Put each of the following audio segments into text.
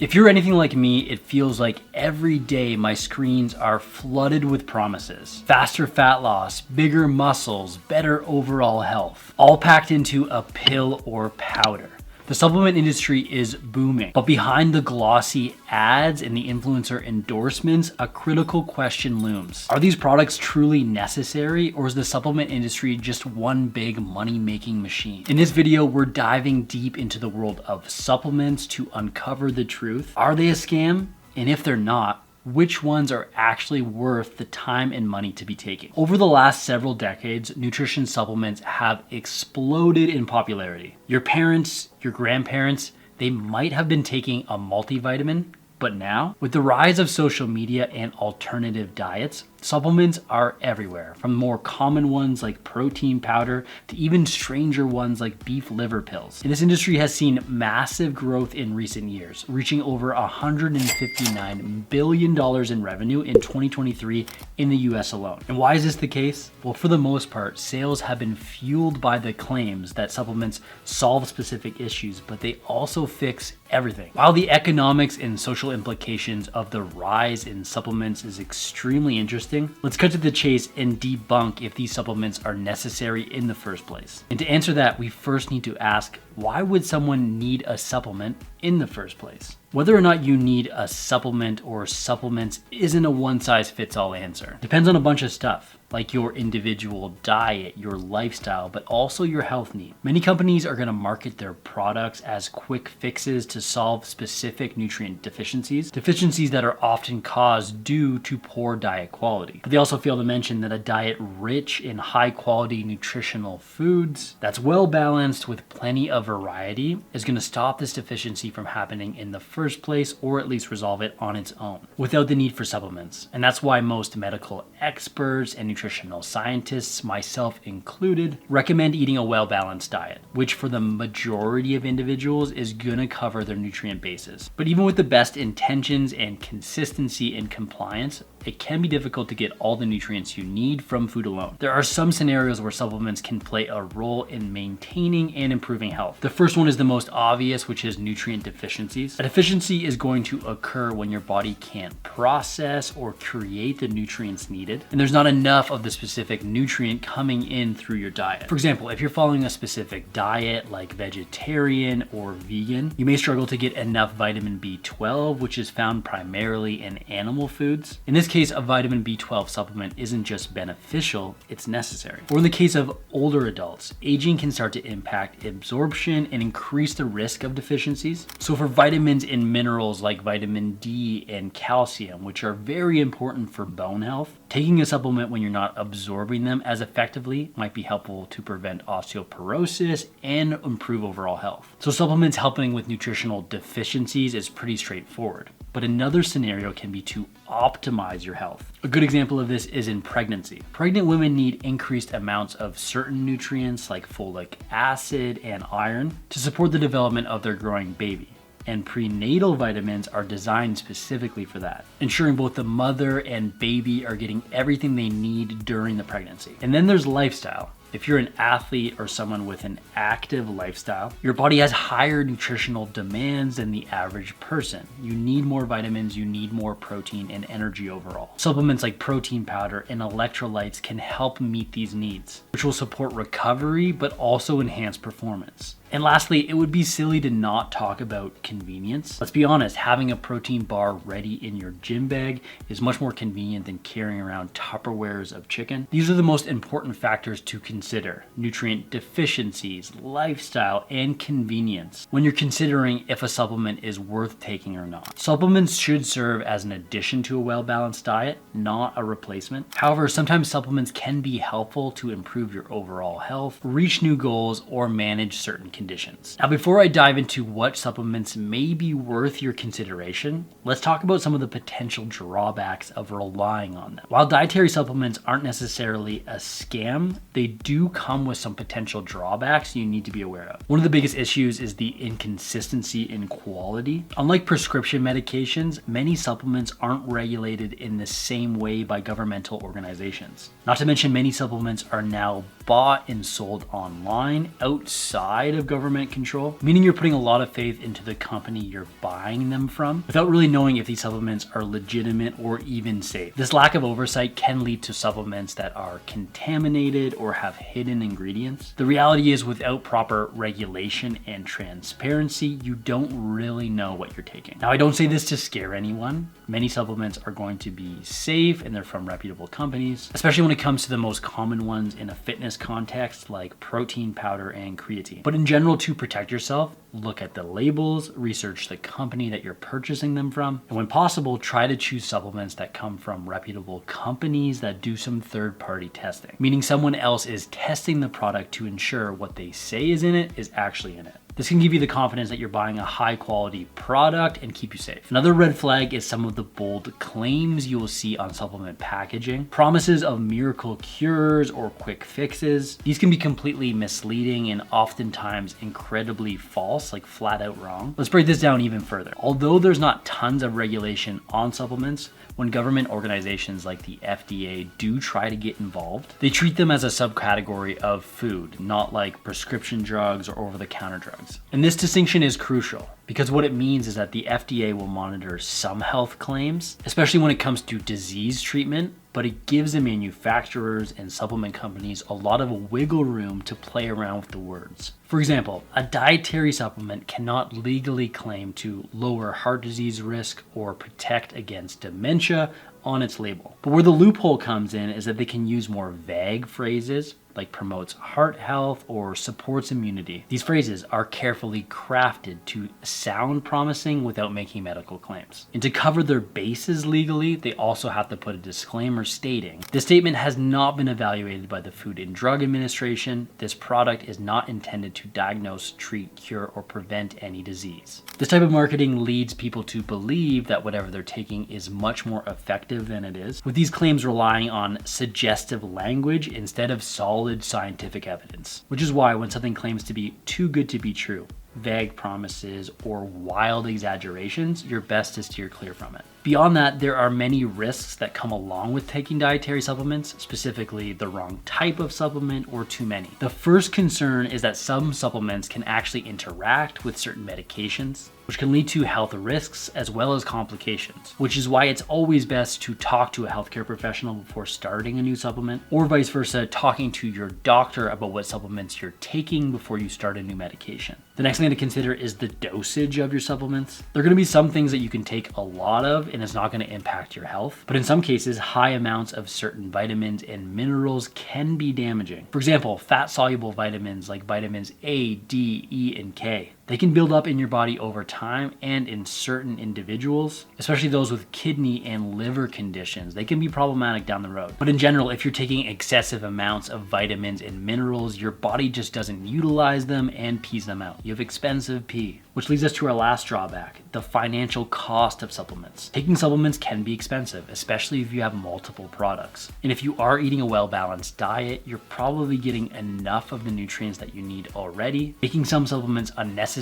If you're anything like me, it feels like every day my screens are flooded with promises. Faster fat loss, bigger muscles, better overall health, all packed into a pill or powder. The supplement industry is booming, but behind the glossy ads and the influencer endorsements, a critical question looms. Are these products truly necessary, or is the supplement industry just one big money-making machine? In this video, we're diving deep into the world of supplements to uncover the truth. Are they a scam? And if they're not, which ones are actually worth the time and money to be taking? Over the last several decades, nutrition supplements have exploded in popularity. Your parents, your grandparents, they might have been taking a multivitamin, but now, with the rise of social media and alternative diets, supplements are everywhere, from more common ones like protein powder to even stranger ones like beef liver pills. And this industry has seen massive growth in recent years, reaching over $159 billion in revenue in 2023 in the US alone. And why is this the case? Well, for the most part, sales have been fueled by the claims that supplements solve specific issues, but they also fix everything. While the economics and social implications of the rise in supplements is extremely interesting, let's cut to the chase and debunk if these supplements are necessary in the first place. And to answer that, we first need to ask, why would someone need a supplement in the first place? Whether or not you need a supplement or supplements isn't a one-size-fits-all answer. Depends on a bunch of stuff, like your individual diet, your lifestyle, but also your health need. Many companies are going to market their products as quick fixes to solve specific nutrient deficiencies that are often caused due to poor diet quality. But they also fail to mention that a diet rich in high-quality nutritional foods that's well-balanced with plenty of variety is going to stop this deficiency from happening in the first place, or at least resolve it on its own without the need for supplements. And that's why most medical experts and nutritional scientists, myself included, recommend eating a well-balanced diet, which for the majority of individuals is gonna cover their nutrient bases. But even with the best intentions and consistency in compliance, it can be difficult to get all the nutrients you need from food alone. There are some scenarios where supplements can play a role in maintaining and improving health. The first one is the most obvious, which is nutrient deficiencies. A deficiency is going to occur when your body can't process or create the nutrients needed, and there's not enough of the specific nutrient coming in through your diet. For example, if you're following a specific diet like vegetarian or vegan, you may struggle to get enough vitamin B12, which is found primarily in animal foods. In this case, a vitamin B12 supplement isn't just beneficial, it's necessary. Or in the case of older adults, aging can start to impact absorption and increase the risk of deficiencies. So for vitamins and minerals like vitamin D and calcium, which are very important for bone health, taking a supplement when you're not absorbing them as effectively might be helpful to prevent osteoporosis and improve overall health. So supplements helping with nutritional deficiencies is pretty straightforward. But another scenario can be to optimize your health. A good example of this is in pregnancy. Pregnant women need increased amounts of certain nutrients like folic acid and iron to support the development of their growing baby. And prenatal vitamins are designed specifically for that, ensuring both the mother and baby are getting everything they need during the pregnancy. And then there's lifestyle. If you're an athlete or someone with an active lifestyle, your body has higher nutritional demands than the average person. You need more vitamins, you need more protein and energy overall. Supplements like protein powder and electrolytes can help meet these needs, which will support recovery but also enhance performance. And lastly, it would be silly to not talk about convenience. Let's be honest, having a protein bar ready in your gym bag is much more convenient than carrying around Tupperwares of chicken. These are the most important factors to consider: nutrient deficiencies, lifestyle, and convenience when you're considering if a supplement is worth taking or not. Supplements should serve as an addition to a well-balanced diet, not a replacement. However, sometimes supplements can be helpful to improve your overall health, reach new goals, or manage certain conditions. Now, before I dive into what supplements may be worth your consideration, let's talk about some of the potential drawbacks of relying on them. While dietary supplements aren't necessarily a scam, they do come with some potential drawbacks you need to be aware of. One of the biggest issues is the inconsistency in quality. Unlike prescription medications, many supplements aren't regulated in the same way by governmental organizations. Not to mention, many supplements are now bought and sold online outside of government control, meaning you're putting a lot of faith into the company you're buying them from without really knowing if these supplements are legitimate or even safe. This lack of oversight can lead to supplements that are contaminated or have hidden ingredients. The reality is, without proper regulation and transparency, you don't really know what you're taking. Now, I don't say this to scare anyone. Many supplements are going to be safe and they're from reputable companies, especially when it comes to the most common ones in a fitness context like protein powder and creatine. But in general, to protect yourself, look at the labels, research the company that you're purchasing them from, and when possible, try to choose supplements that come from reputable companies that do some third-party testing, meaning someone else is testing the product to ensure what they say is in it is actually in it. This can give you the confidence that you're buying a high quality product and keep you safe. Another red flag is some of the bold claims you will see on supplement packaging. Promises of miracle cures or quick fixes. These can be completely misleading and oftentimes incredibly false, like flat out wrong. Let's break this down even further. Although there's not tons of regulation on supplements, when government organizations like the FDA do try to get involved, they treat them as a subcategory of food, not like prescription drugs or over-the-counter drugs. And this distinction is crucial because what it means is that the FDA will monitor some health claims, especially when it comes to disease treatment, but it gives the manufacturers and supplement companies a lot of wiggle room to play around with the words. For example, a dietary supplement cannot legally claim to lower heart disease risk or protect against dementia on its label. But where the loophole comes in is that they can use more vague phrases like promotes heart health or supports immunity. These phrases are carefully crafted to sound promising without making medical claims. And to cover their bases legally, they also have to put a disclaimer stating, this statement has not been evaluated by the Food and Drug Administration. This product is not intended to diagnose, treat, cure, or prevent any disease. This type of marketing leads people to believe that whatever they're taking is much more effective than it is, with these claims relying on suggestive language instead of solid scientific evidence. Which is why when something claims to be too good to be true, vague promises, or wild exaggerations, you're best to steer clear from it. Beyond that, there are many risks that come along with taking dietary supplements, specifically the wrong type of supplement or too many. The first concern is that some supplements can actually interact with certain medications, which can lead to health risks as well as complications, which is why it's always best to talk to a healthcare professional before starting a new supplement, or vice versa, talking to your doctor about what supplements you're taking before you start a new medication. The next thing to consider is the dosage of your supplements. There are going to be some things that you can take a lot of and it's not going to impact your health, but in some cases, high amounts of certain vitamins and minerals can be damaging. For example, fat-soluble vitamins like vitamins A, D, E, and K. They can build up in your body over time and in certain individuals, especially those with kidney and liver conditions. They can be problematic down the road. But in general, if you're taking excessive amounts of vitamins and minerals, your body just doesn't utilize them and pees them out. You have expensive pee, which leads us to our last drawback, the financial cost of supplements. Taking supplements can be expensive, especially if you have multiple products. And if you are eating a well-balanced diet, you're probably getting enough of the nutrients that you need already, making some supplements unnecessary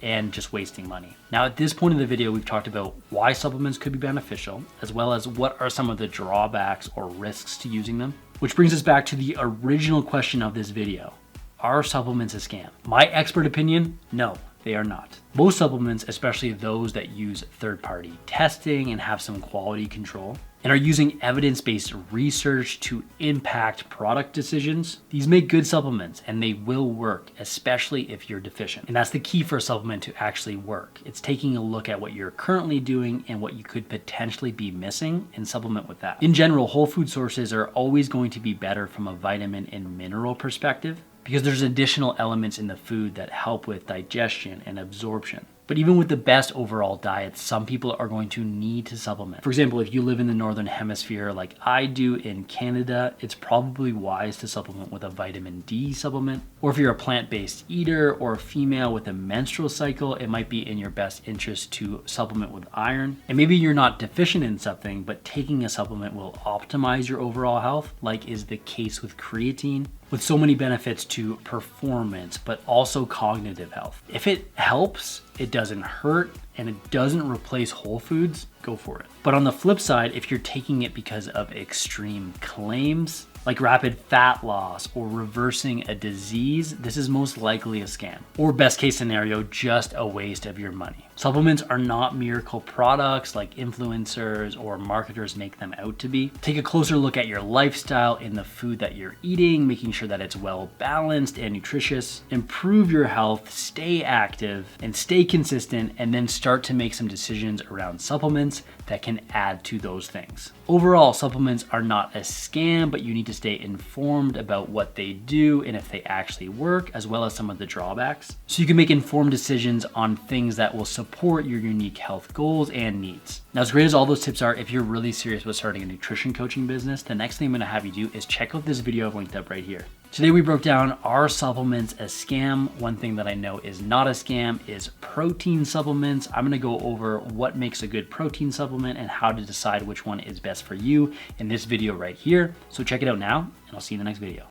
and just wasting money. Now, at this point in the video, we've talked about why supplements could be beneficial, as well as what are some of the drawbacks or risks to using them. Which brings us back to the original question of this video. Are supplements a scam? My expert opinion, no, they are not. Most supplements, especially those that use third-party testing and have some quality control, and are using evidence-based research to impact product decisions, these make good supplements and they will work, especially if you're deficient. And that's the key for a supplement to actually work. It's taking a look at what you're currently doing and what you could potentially be missing and supplement with that. In general, whole food sources are always going to be better from a vitamin and mineral perspective because there's additional elements in the food that help with digestion and absorption. But even with the best overall diets, some people are going to need to supplement. For example, if you live in the Northern Hemisphere like I do in Canada, it's probably wise to supplement with a vitamin D supplement. Or if you're a plant-based eater or a female with a menstrual cycle, it might be in your best interest to supplement with iron. And maybe you're not deficient in something, but taking a supplement will optimize your overall health, like is the case with creatine, with so many benefits to performance, but also cognitive health. If it helps, it doesn't hurt, and it doesn't replace whole foods, go for it. But on the flip side, if you're taking it because of extreme claims, like rapid fat loss or reversing a disease, this is most likely a scam. Or best case scenario, just a waste of your money. Supplements are not miracle products like influencers or marketers make them out to be. Take a closer look at your lifestyle in the food that you're eating, making sure that it's well balanced and nutritious. Improve your health, stay active, and stay consistent, and then start to make some decisions around supplements that can add to those things. Overall, supplements are not a scam, but you need to stay informed about what they do and if they actually work, as well as some of the drawbacks, so you can make informed decisions on things that will support your unique health goals and needs. Now, as great as all those tips are, if you're really serious about starting a nutrition coaching business, the next thing I'm gonna have you do is check out this video I've linked up right here. Today we broke down, are supplements a scam? One thing that I know is not a scam is protein supplements. I'm gonna go over what makes a good protein supplement and how to decide which one is best for you in this video right here. So check it out now, and I'll see you in the next video.